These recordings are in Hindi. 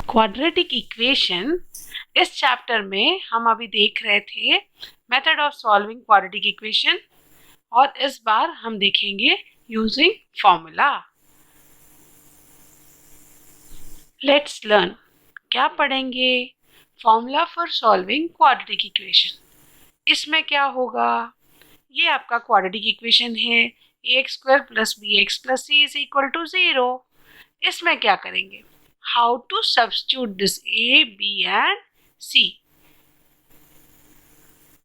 क्वाड्रेटिक इक्वेशन, इस चैप्टर में हम अभी देख रहे थे method of solving quadratic equation, और इस बार हम देखेंगे यूजिंग फॉर्मूला। Let's learn. क्या पढ़ेंगे? Formula for solving quadratic equation. इसमें क्या होगा? ये आपका क्वाड्रेटिक इक्वेशन है, ax² + bx + c is equal to 0। इसमें क्या करेंगे? How to substitute this a, b and c?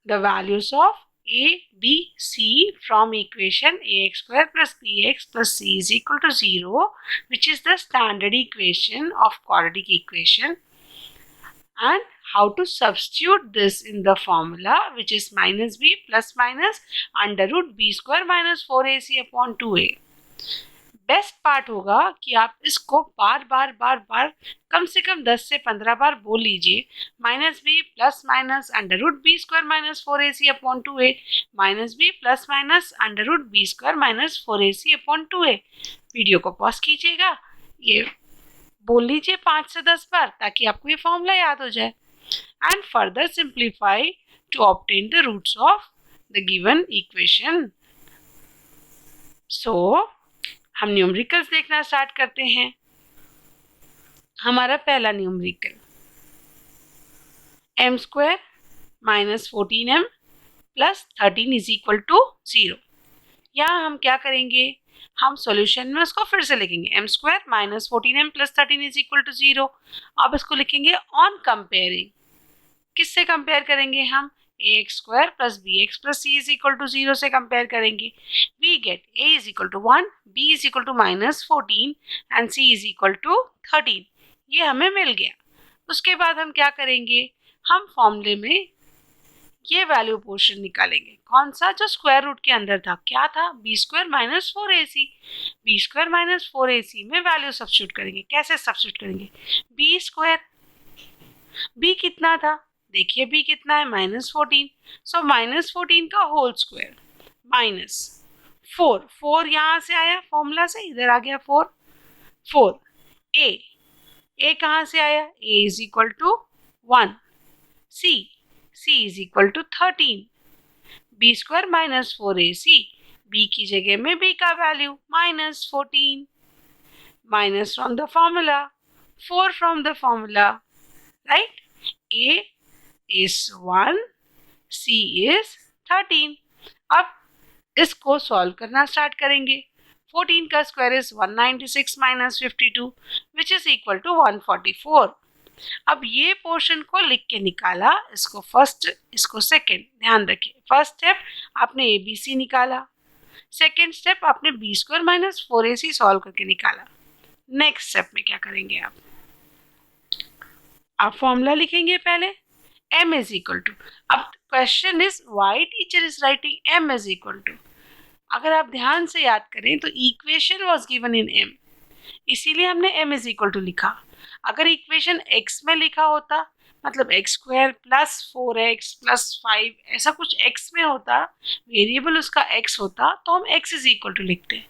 The values of a, b, c from equation ax² + bx + c is equal to 0, which is the standard equation of quadratic equation, and how to substitute this in the formula, which is -b plus minus √b² - 4ac upon 2a. Best part होगा कि आप इसको बार बार कम से कम 10 से 15 बार बोल लीजिए। -b plus minus √b² - 4ac upon 2a, -b plus minus √b² - 4ac upon 2a। Video को पॉज कीजिएगा, ये बोल लीजिए 5 से 10 बार, ताकि आपको ये फॉर्मूला याद हो जाए। And further simplify to obtain the roots of the given equation. So हम न्यूमेरिकल्स देखना स्टार्ट करते हैं। हमारा पहला numerical m² - 14m + 13 is equal to 0। यहाँ हम क्या करेंगे? हम सॉल्यूशन में उसको फिर से लिखेंगे, m² - 14m + 13 is equal to 0। अब इसको लिखेंगे ऑन कंपेयरिंग। किससे कंपेयर करेंगे? हम ax² + bx + c is equal to 0 से कंपेयर करेंगे। We get a is equal to 1, b is equal to -14 and c is equal to 13। ये हमें मिल गया। उसके बाद हम क्या करेंगे? हम फॉर्मूले में ये वैल्यू पोर्शन निकालेंगे। कौन सा? जो स्क्वायर रूट के अंदर था। क्या था? b² - 4ac। b² - 4ac में वैल्यू सब्स्टिट्यूट करेंगे। कैसे सब्स्टिट्यूट करेंगे? b², b कितना था? देखिए b कितना है? -14। सो -14 का होल स्क्वायर -4। 4 यहाँ से आया फॉर्मूला से, इधर आ गया 4। 4 a कहाँ से आया? a is equal to 1। c is equal to 13। b² - 4ac, b की जगह में b का value -14, minus from the formula, 4 from the formula, right? a is 1, c is 13। अब इसको सॉल्व करना स्टार्ट करेंगे। 14 का square is 196 - 52 which is equal to 144। अब ये पोर्शन को लिख के निकाला, इसको फर्स्ट, इसको सेकंड। ध्यान रखिए, फर्स्ट स्टेप आपने ABC निकाला, सेकंड स्टेप आपने b² - 4ac सॉल्व करके निकाला। नेक्स्ट स्टेप में क्या करेंगे? आप फॉर्मूला लिखेंगे पहले, m इज इक्वल टू। अब question is why teacher is writing m is equal to. अगर आप ध्यान से याद करें तो equation was given in m, इसीलिए हमने m इज इक्वल टू लिखा। अगर इक्वेशन x में लिखा होता, मतलब x² + 4x + 5 ऐसा कुछ x में होता, वेरिएबल उसका x होता, तो हम x इज इक्वल टू लिखते।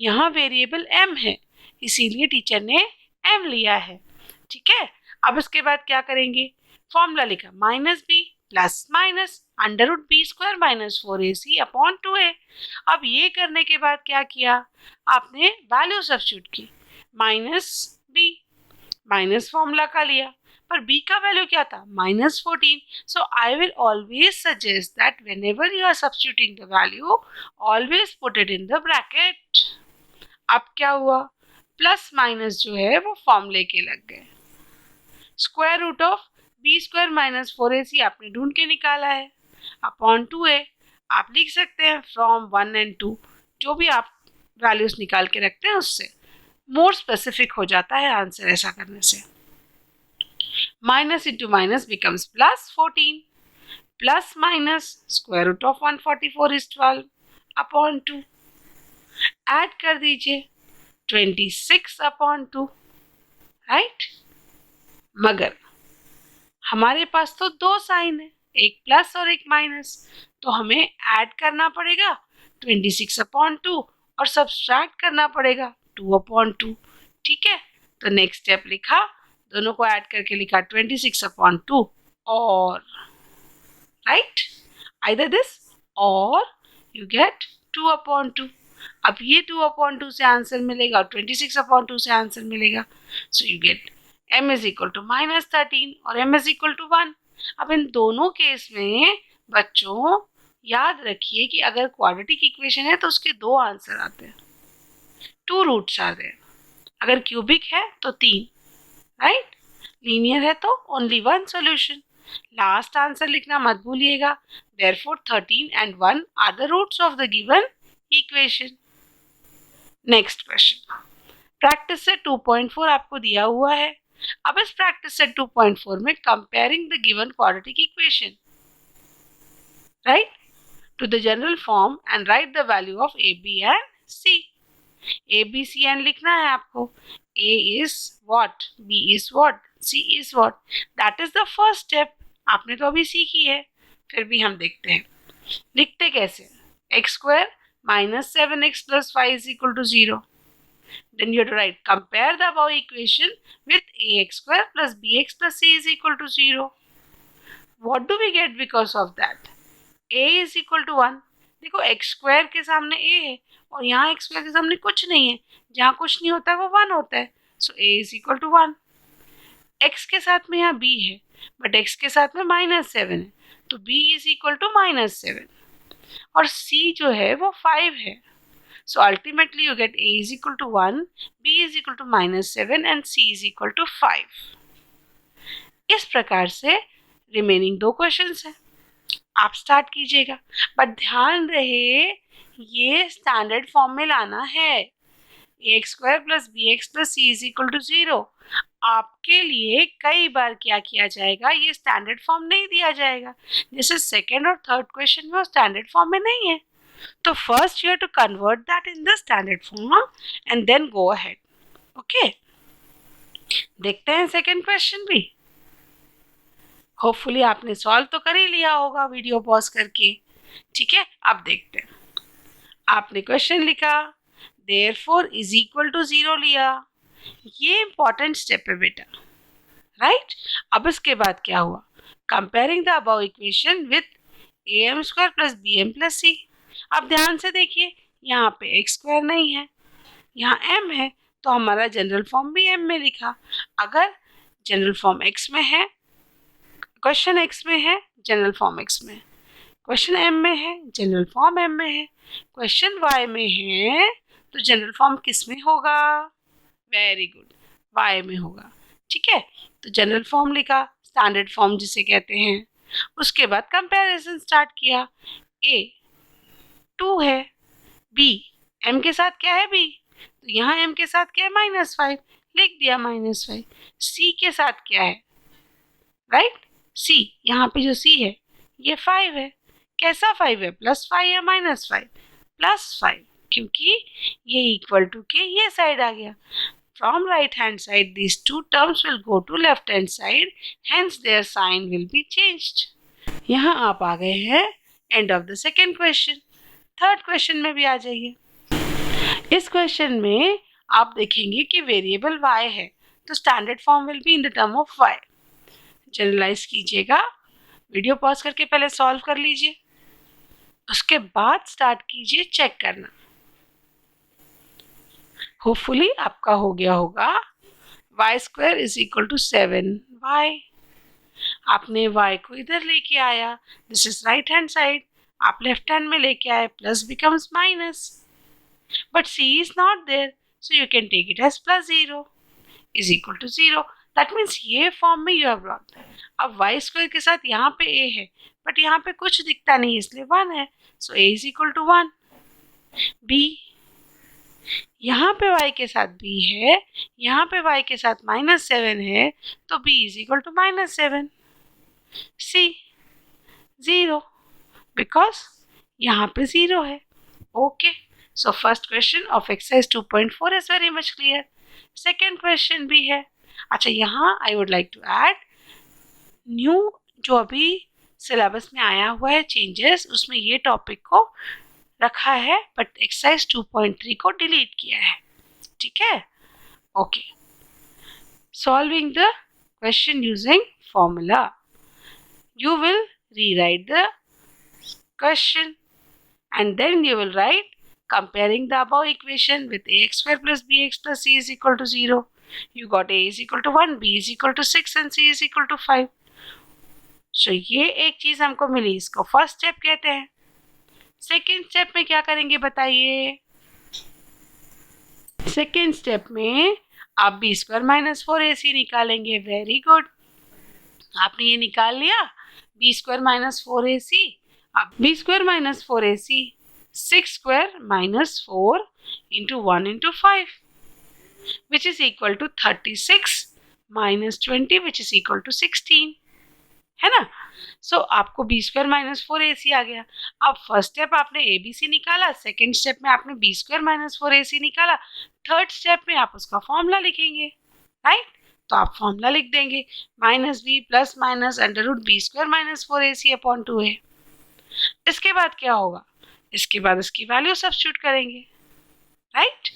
यहाँ वेरिएबल m है, इसीलिए टीचर ने m लिया है। ठीक है, अब इसके बाद क्या करेंगे? फॉर्मूला लिखा, -b plus minus √b² - 4ac upon 2a। अब ये करने के बाद क्या किया? आपने वैल्यू सब्स्टिट्यूट की, -b, माइनस फॉर्मूला का लिया, पर b का वैल्यू क्या था? -14। So I will always suggest that whenever you are substituting the value, always put it in the bracket. अब क्या हुआ? प्लस माइनस जो है वो फॉर्मूले के लग गए। Square root of b² - 4ac आपने ढूंढ के निकाला है, अपॉन 2a। आप लिख सकते हैं फ्रॉम 1 and 2, जो भी आप वैल्यूज निकाल के रखते हैं उससे मोर स्पेसिफिक हो जाता है आंसर ऐसा करने से। Minus into minus becomes +14, plus minus square root of 144 is 12 upon 2। Add कर दीजिए 26 अपॉन 2, राइट? मगर हमारे पास तो दो साइन है, एक प्लस और एक माइनस, तो हमें ऐड करना पड़ेगा 26/2 और सब्सट्रैक्ट करना पड़ेगा 2/2। ठीक है, तो नेक्स्ट स्टेप लिखा, दोनों को ऐड करके लिखा 26/2 और राइट आइदर दिस और यू गेट 2/2। अब ये 2/2 से आंसर मिलेगा और 26/2 से आंसर मिलेगा, so you get m is equal to -13 और m इज इक्वल टू 1। अब इन दोनों केस में बच्चों याद रखिए कि अगर क्वाड्रेटिक इक्वेशन है तो उसके दो आंसर आते हैं, 2 रूट्स आर देयर। अगर क्यूबिक है तो 3, राइट। लीनियर है तो ओनली 1 सॉल्यूशन। लास्ट आंसर लिखना मत भूलिएगा। Therefore 13 and 1 are the roots of the given equation. Next question, practice set 2.4 आपको दिया हुआ है। अब इस प्रैक्टिस सेट 2.4 में comparing the given quadratic equation, right, to the general form and write the value of A B and C. A B C and लिखना है आपको। A is what, B is what, C is what. That is the first step. आपने तो अभी सीखी है, फिर भी हम देखते हैं लिखते कैसे। x² - 7x + 5 = 0. Then you have to write compare the above equation with ax² + bx + c is equal to 0. What do we get because of that? a is equal to 1. देखो x² के सामने a है और यहाँ x² के सामने कुछ नहीं है, जहाँ कुछ नहीं होता है वो 1 होता है, so a is equal to 1. x के साथ में यहाँ b है बट x के साथ में -7 है, तो b is equal to -7 और c जो है वो 5 है। So ultimately you get a is equal to 1, b is equal to -7 and c is equal to 5. इस प्रकार से रिमेनिंग दो क्वेश्चंस हैं, आप स्टार्ट कीजिएगा, बट ध्यान रहे ये स्टैंडर्ड फॉर्म में लाना है। ax² + bx + c is equal to 0। आपके लिए कई बार क्या किया जाएगा, ये स्टैंडर्ड फॉर्म नहीं दिया जाएगा, जैसे सेकेंड और थर्ड क्वेश्चन में वो स्टैंडर्ड फॉर्म में नहीं है, तो first you have to convert that in the standard form and then go ahead. Okay, देखते हैं सेकेंड क्वेश्चन भी। होपफुली आपने सॉल्व तो कर ही लिया होगा वीडियो पॉज करके। ठीक है, अब देखते हैं। आपने क्वेश्चन लिखा, देयरफॉर इज इक्वल टू 0 लिया, ये इंपॉर्टेंट स्टेप है बेटा, राइट। अब इसके बाद क्या हुआ, comparing the above equation with am² + bm + c। अब ध्यान से देखिए, यहाँ पे x² नहीं है, यहाँ m है, तो हमारा जनरल फॉर्म भी m में लिखा। अगर जनरल फॉर्म x में है, क्वेश्चन x में है, जनरल फॉर्म x में, क्वेश्चन m में है, जनरल फॉर्म m में है, क्वेश्चन y में है, तो जनरल फॉर्म किस में होगा? वेरी गुड, y में होगा। ठीक है, तो जनरल फॉर्म लिखा, स्टैंडर्ड फॉर्म जिसे कहते हैं। उसके बाद कंपैरिजन स्टार्ट किया। a 2 है, b m के साथ क्या है b, तो यहाँ m के साथ क्या है -5, लिख दिया -5। c के साथ क्या है, राइट, c यहाँ पे जो c है ये 5 है। कैसा 5 है, +5 या -5? +5, क्योंकि ये इक्वल टू के ये साइड आ गया। From right hand side these two terms will go to left hand side, hence their sign will be changed. यहाँ आप आ गए हैं end of the second question. Third question में भी आ जाइए। इस क्वेश्चन में आप देखेंगे कि वेरिएबल y है, तो standard form will be in the term of y। Generalise कीजिएगा, वीडियो पॉज करके पहले सॉल्व कर लीजिए, उसके बाद स्टार्ट कीजिए चेक करना। होपफुली आपका हो गया होगा। y² = 7y। आपने y को इधर लेके आया, this is right hand side, आप लेफ्ट हैंड में लेके आए, plus becomes minus, but c is not there, so you can take it as +0 = 0। That means ये फॉर्म में यू हैव ब्रॉट। अब y² के साथ यहाँ पे a है, बट यहाँ पे कुछ दिखता नहीं इसलिए 1 है, सो a = 1। b यहाँ पे y के साथ b है, यहाँ पे y के साथ -7 है, तो b = -7। c 0, बिकॉज यहाँ पे 0 है। Okay, so first question of exercise 2.4 is very much clear. Second question भी है। अच्छा, यहाँ I would like to add new जो अभी सिलेबस में आया हुआ है चेंजेस, उसमें ये टॉपिक को रखा है बट एक्सरसाइज 2.3 को डिलीट किया है. ठीक है. Okay. Solving the question using formula. You will rewrite the question and then you will write comparing the above equation with ax square plus bx plus c is equal to 0. You got a is equal to 1, b is equal to 6 and c is equal to 5. So ये एक चीज हमको मिली, इसको फर्स्ट स्टेप कहते हैं. सेकेंड स्टेप में क्या करेंगे बताइए. सेकेंड स्टेप में आप बी स्क्वायर माइनस 4ac निकालेंगे. वेरी गुड, आपने ये निकाल लिया बी स्क्वायर माइनस 4ac. अब B square minus 4ac 6 square minus 4 into 1 into 5 which is equal to 36 minus 20 which is equal to 16 है ना. सो आपको बी स्क्वायर माइनस 4ac आ गया. अब फर्स्ट स्टेप आपने abc निकाला, सेकेंड स्टेप में आपने बी स्क्वायर माइनस 4ac निकाला, थर्ड स्टेप में आप उसका फॉर्मूला लिखेंगे. राइट. तो आप फॉर्मूला लिख देंगे minus B plus minus under root B square minus 4ac upon 2a. इसके बाद क्या होगा, इसके बाद इसकी वैल्यू सब्स्टिट्यूट करेंगे. राइट.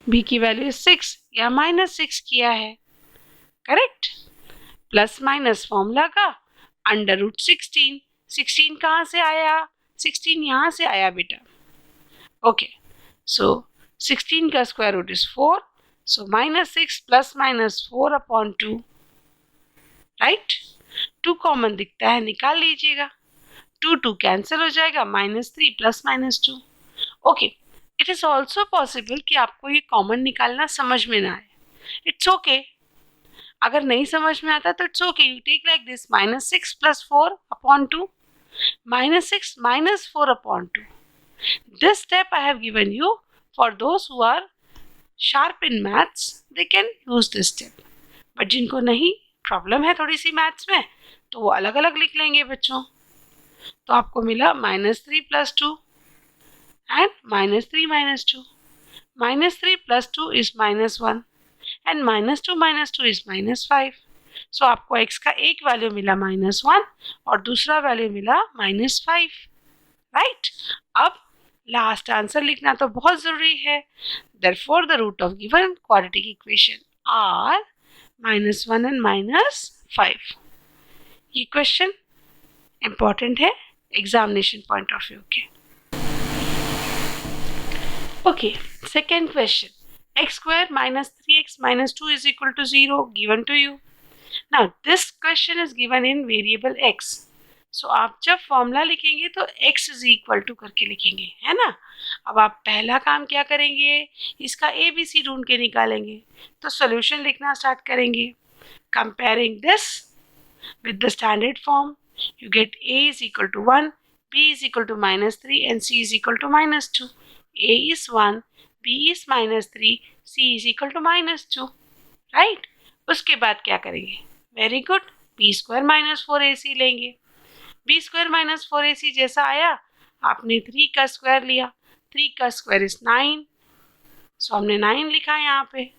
बी की वैल्यू 6 या माइनस 6 किया है. करेक्ट. प्लस माइनस फॉर्मूला का अंडर रूट 16. 16 कहाँ से आया, 16 यहाँ से आया बेटा. ओके. सो 16 का square root is 4. So minus 6 plus minus 4 upon 2. Right. 2 common दिखता है, निकाल लीजिएगा. 2 कैंसिल हो जाएगा. Minus 3 plus minus 2. Okay. It is also possible कि आपको ये कॉमन निकालना समझ में ना आए. It's okay. अगर नहीं समझ में आता तो it's okay. You take like this minus 6 plus 4 upon 2, minus 6 minus 4 upon 2. This step I have given you for those who are sharp in maths, they can use this step. But जिनको नहीं प्रॉब्लम है थोड़ी सी मैथ्स में, तो वो अलग अलग लिख लेंगे बच्चों. तो आपको मिला minus 3 plus 2 and minus 3 minus 2. Minus 3 plus 2 is minus 1 and minus 2 is minus 5. सो आपको x का एक वैल्यू मिला माइनस 1 और दूसरा वैल्यू मिला माइनस 5. राइट. अब लास्ट आंसर लिखना तो बहुत जरूरी है. Therefore the root of given quadratic equation are minus 1 and minus 5. ये क्वेश्चन इंपॉर्टेंट है एग्जामिनेशन पॉइंट ऑफ व्यू के. Okay. Second question, x square minus 3x minus 2 is equal to 0 given to you. Now this question is given in variable x. So आप जब फॉर्मूला लिखेंगे तो x is equal to करके लिखेंगे, है ना. अब आप पहला काम क्या करेंगे, इसका ABC ढूंढ के निकालेंगे. तो सॉल्यूशन लिखना स्टार्ट करेंगे. Comparing this with the standard form, you get a is equal to 1, b is equal to minus 3 and c is equal to minus 2. a is 1, b is minus 3, c is equal to minus 2. Right. उसके बाद क्या करेंगे, very good, b square minus 4ac लेंगे. b स्क्वायर माइनस 4ac जैसा आया, आपने 3 का स्क्वायर लिया. 3 का स्क्वायर इज 9. सो हमने 9 लिखा यहाँ पे.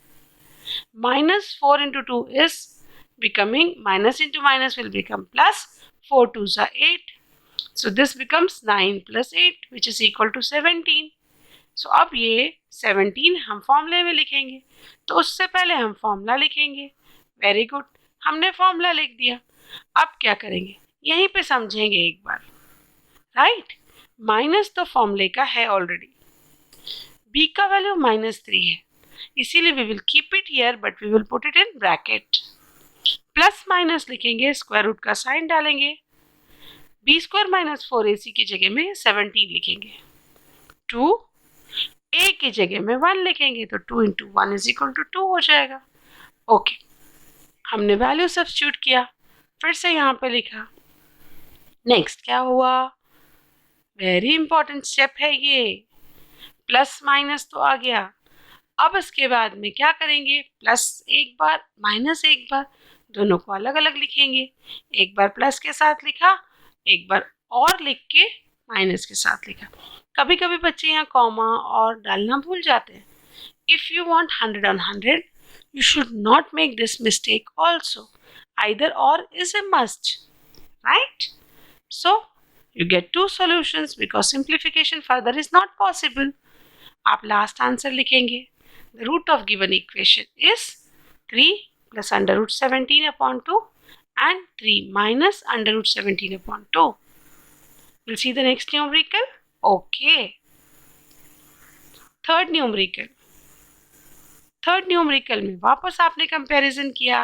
Minus 4 into 2 is becoming minus into minus will become plus. 4 2s are 8. So this becomes 9 plus 8 which is equal to 17. So अब ये 17 हम फॉर्मूले में लिखेंगे. तो उससे पहले हम फॉर्मूला लिखेंगे. वेरी गुड, हमने फॉर्मूला लिख दिया. अब क्या करेंगे, यहीं पे समझेंगे एक बार. राइट. माइनस तो फॉर्मूले का है ऑलरेडी. b का वैल्यू माइनस 3 है, इसीलिए we will keep it here but we will put it in bracket. Plus minus लिखेंगे, स्क्वायर रूट का साइन डालेंगे. बी स्क्वायर माइनस 4ac की जगह में 17 लिखेंगे. 2 a की जगह में 1 लिखेंगे तो 2 इंटू 1 इज इक्वल टू 2 हो जाएगा. ओके. हमने वैल्यू सब्स्टिट्यूट किया, फिर से यहाँ पे लिखा. नेक्स्ट क्या हुआ, वेरी इंपॉर्टेंट स्टेप है ये. प्लस माइनस तो आ गया. अब इसके बाद में क्या करेंगे, प्लस एक बार माइनस एक बार, दोनों को अलग अलग लिखेंगे. एक बार प्लस के साथ लिखा, एक बार और लिख के माइनस के साथ लिखा. कभी कभी बच्चे यहाँ कॉमा और डालना भूल जाते हैं. If you want 100 on 100 you should not make this mistake also. Either or is a must, right? So you get two solutions because simplification further is not possible. आप लास्ट आंसर लिखेंगे. The root of given equation is 3 plus under root 17 upon 2 and 3 minus under root 17 upon 2. We'll see the next numerical. Okay. Third numerical में वापस आपने कंपैरिजन किया.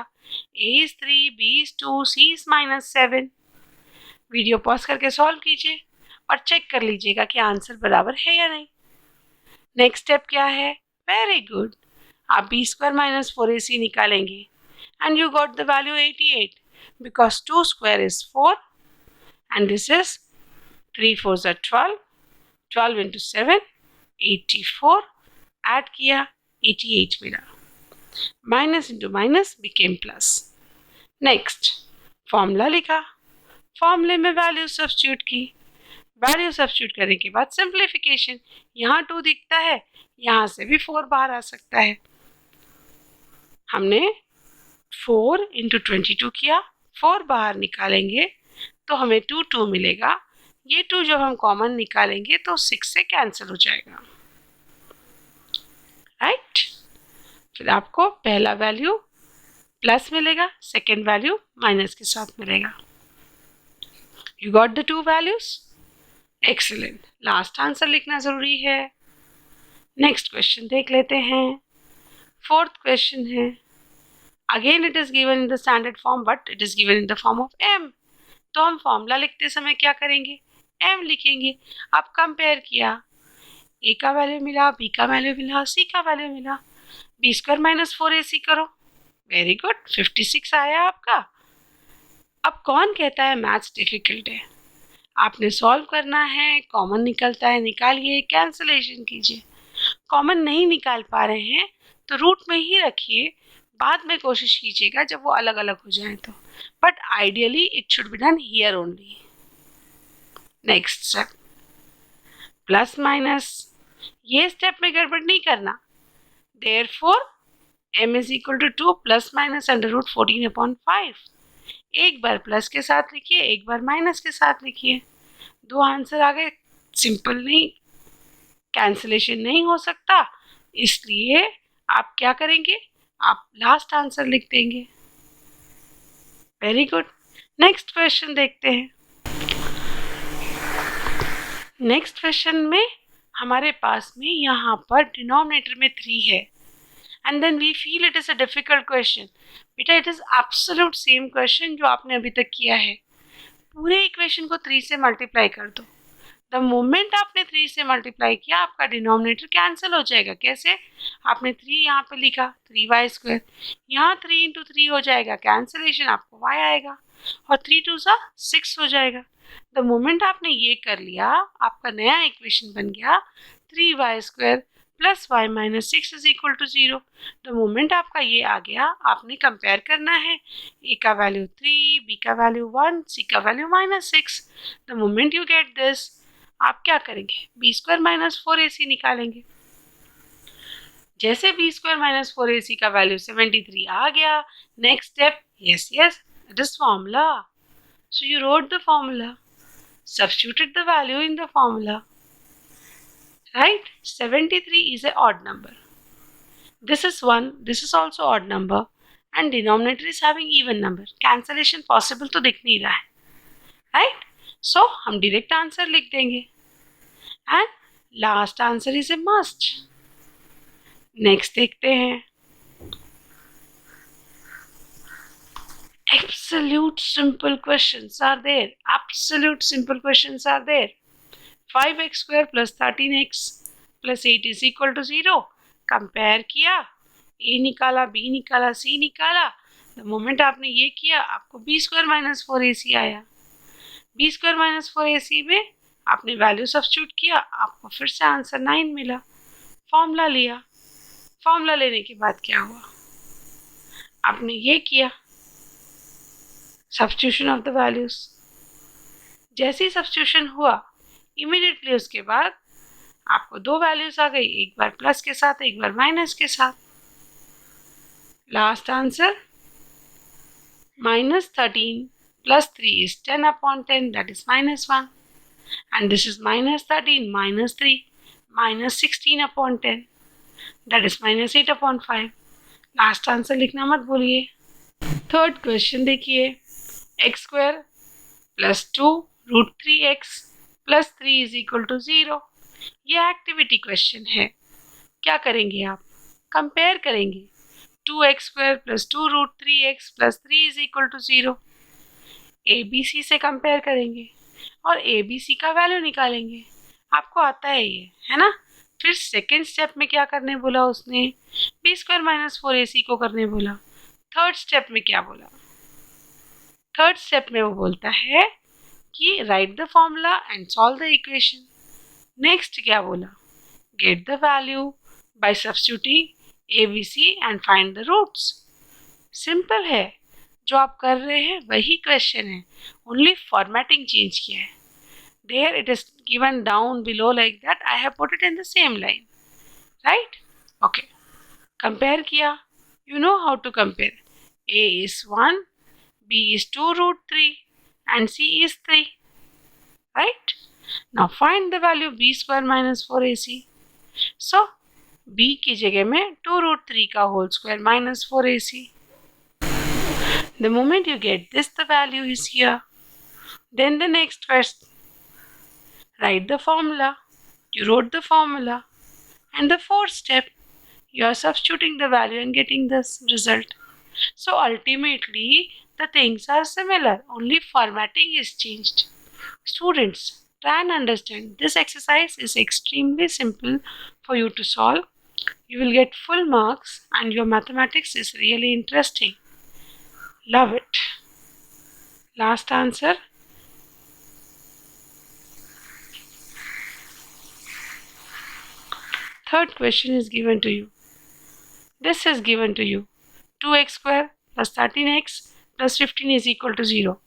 A is 3, B is 2, C is -7. Video pause करके सॉल्व कीजिए और चेक कर लीजिएगा कि आंसर बराबर है या नहीं. नेक्स्ट स्टेप क्या है? Very good. आप b² - 4ac निकालेंगे and you got the value 88 because 2 square is 4 and this is 3 4s are 12. 12 into 7 84. Add किया 88 मिला. Minus into minus became plus. Next formula लिखा. फॉर्मूले में वैल्यू सब्स्टिट्यूट की. वैल्यू सब्स्टिट्यूट करने के बाद सिंप्लीफिकेशन. यहाँ 2 दिखता है, यहाँ से भी 4 बाहर आ सकता है. हमने 4 इंटू 22 किया. 4 बाहर निकालेंगे तो हमें 2 मिलेगा. ये 2 जब हम कॉमन निकालेंगे तो 6 से कैंसिल हो जाएगा. राइट. फिर आपको पहला वैल्यू प्लस मिलेगा, सेकेंड वैल्यू माइनस के साथ मिलेगा. You got the 2 values. Excellent. Last answer लिखना जरूरी है. नेक्स्ट क्वेश्चन देख लेते हैं. फोर्थ क्वेश्चन है. Again it is given in the standard form but it is given in the form of m. तो हम फॉर्मूला लिखते समय क्या करेंगे? m लिखेंगे. अब कंपेयर किया. a का वैल्यू मिला, b का वैल्यू मिला, c का वैल्यू मिला. b² - 4ac करो. Very good. 56 आया आपका. अब कौन कहता है मैथ्स डिफिकल्ट है? आपने सॉल्व करना है. कॉमन निकलता है, निकालिए. कैंसलेशन कीजिए. कॉमन नहीं निकाल पा रहे हैं तो रूट में ही रखिए. बाद में कोशिश कीजिएगा जब वो अलग अलग हो जाए तो. But ideally it should be done here only. Next step plus minus. ये स्टेप में गड़बड़ नहीं करना. Therefore m is equal to 2 plus minus under root 14/5. एक बार प्लस के साथ लिखिए, एक बार माइनस के साथ लिखिए. 2 आंसर आ गए. सिंपल नहीं, कैंसिलेशन नहीं हो सकता, इसलिए आप क्या करेंगे? आप लास्ट आंसर लिख देंगे. Very good. नेक्स्ट क्वेश्चन देखते हैं. नेक्स्ट क्वेश्चन में हमारे पास में यहाँ पर डिनोमिनेटर में 3 है and then we feel it is a difficult question. बेटा it is absolute same question जो आपने अभी तक किया है. पूरे इक्वेशन को 3 से मल्टीप्लाई कर दो. द मोमेंट आपने 3 से मल्टीप्लाई किया आपका डिनोमिनेटर कैंसिल हो जाएगा. कैसे? आपने 3 यहाँ पे लिखा, 3y². यहाँ 3 इंटू 3 हो जाएगा, कैंसिलेशन, आपको y आएगा और 3 2 6 हो जाएगा. द मोमेंट आपने ये कर लिया आपका नया इक्वेशन बन गया 3y² plus y minus 6 is equal to 0. The moment आपका ये आ गया, आपने कंपेयर करना है. a का वैल्यू 3, b का वैल्यू 1, c का value -6. The moment you get this, आप क्या करेंगे? b² - 4ac निकालेंगे. जैसे b² - 4ac का वैल्यू 73 आ गया. Next step, yes it is formula. So you wrote the formula, substituted the value in the formula. Right? 73 is a odd number. This is 1, this is also odd number and denominator is having even number. Cancellation possible तो दिख नहीं रहा है. Right? So हम direct answer लिख देंगे. And last answer is a must. Next देखते हैं. Absolute simple questions are there. Absolute simple questions are there. 5x² plus 13x plus 8 is equal to 0. Compare किया, a निकाला, b निकाला, c निकाला. The moment आपने ये किया आपको b² - 4ac आया. b² - 4ac में आपने वैल्यू सब्स्टिट्यूट किया, आपको फिर से आंसर 9 मिला. फॉर्मूला लिया. फॉर्मूला लेने के बाद क्या हुआ? आपने ये किया, सब्स्टिट्यूशन ऑफ द वैल्यूज. जैसे ही सब्स्टिट्यूशन हुआ इमीडिएटली उसके बाद आपको 2 वैल्यूज आ गई, एक बार प्लस के साथ, एक बार माइनस के साथ. Last answer minus 13 plus 3 is 10 upon 10, that is minus 1. And this is minus 13 minus 3 minus 16 upon 10, that is minus 8 upon 5. Last answer लिखना मत भूलिए. थर्ड क्वेश्चन देखिए, X square plus 2 root 3x plus 3 is equal to 0. ये एक्टिविटी क्वेश्चन है. क्या करेंगे आप? कंपेयर करेंगे. 2x square plus 2 root 3x plus 3 is equal to 0. ABC से कंपेयर करेंगे और ABC का वैल्यू निकालेंगे. आपको आता है ये, है ना? फिर सेकेंड स्टेप में क्या करने बोला उसने? बी स्क्वायर माइनस 4AC को करने बोला. थर्ड स्टेप में क्या बोला? थर्ड स्टेप में वो बोलता है कि write the formula and solve the equation. Next क्या बोला? Get the value by substituting ABC and find the roots. Simple है. जो आप कर रहे हैं वही क्वेश्चन है, ओनली फॉर्मेटिंग चेंज किया है. There it is given down below like that. I have put it in the same line, right? Okay. Compare किया. You know how to compare. A is 1, B is 2 root 3, and C is 3, right? Now find the value of B square minus 4AC. So B की जगह में 2 root 3 का whole square minus 4AC. The moment you get this, the value is here. Then the next question. Write the formula. You wrote the formula. And the fourth step, you are substituting the value and getting this result. So ultimately, the things are similar. Only formatting is changed. Students, try and understand. This exercise is extremely simple for you to solve. You will get full marks and your mathematics is really interesting. Love it. Last answer. Third question is given to you. This is given to you. 2x square plus 13x plus 15 is equal to 0.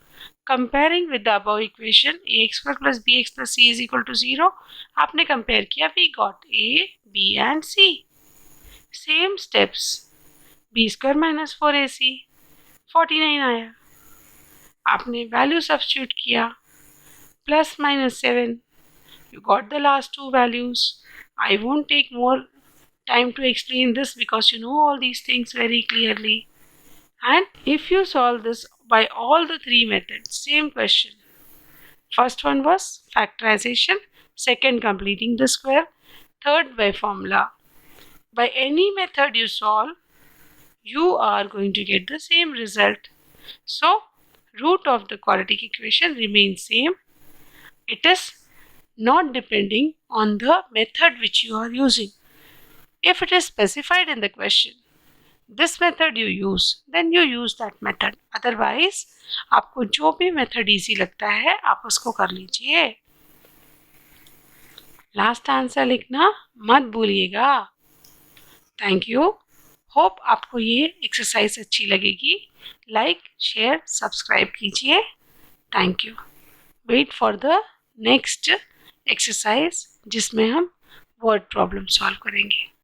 Comparing with the above equation, ax square plus bx plus c is equal to 0. आपने compare किया, we got a, b and c. Same steps. b square minus 4ac, 49 आया. आपने value substitute किया, plus minus 7. You got the last two values. I won't take more time to explain this because you know all these things very clearly. And if you solve this by all the three methods, same question. First one was factorization, second completing the square, third by formula. By any method you solve, you are going to get the same result. So, root of the quadratic equation remains same. It is not depending on the method which you are using. If it is specified in the question, this method you use, then you use that method. Otherwise, आपको जो भी method easy लगता है, आप उसको कर लीजिए. Last answer लिखना मत भूलिएगा. Thank you. Hope आपको ये exercise अच्छी लगेगी. Like, share, subscribe कीजिए. Thank you. Wait for the next exercise जिसमें हम वर्ड प्रॉब्लम सॉल्व करेंगे.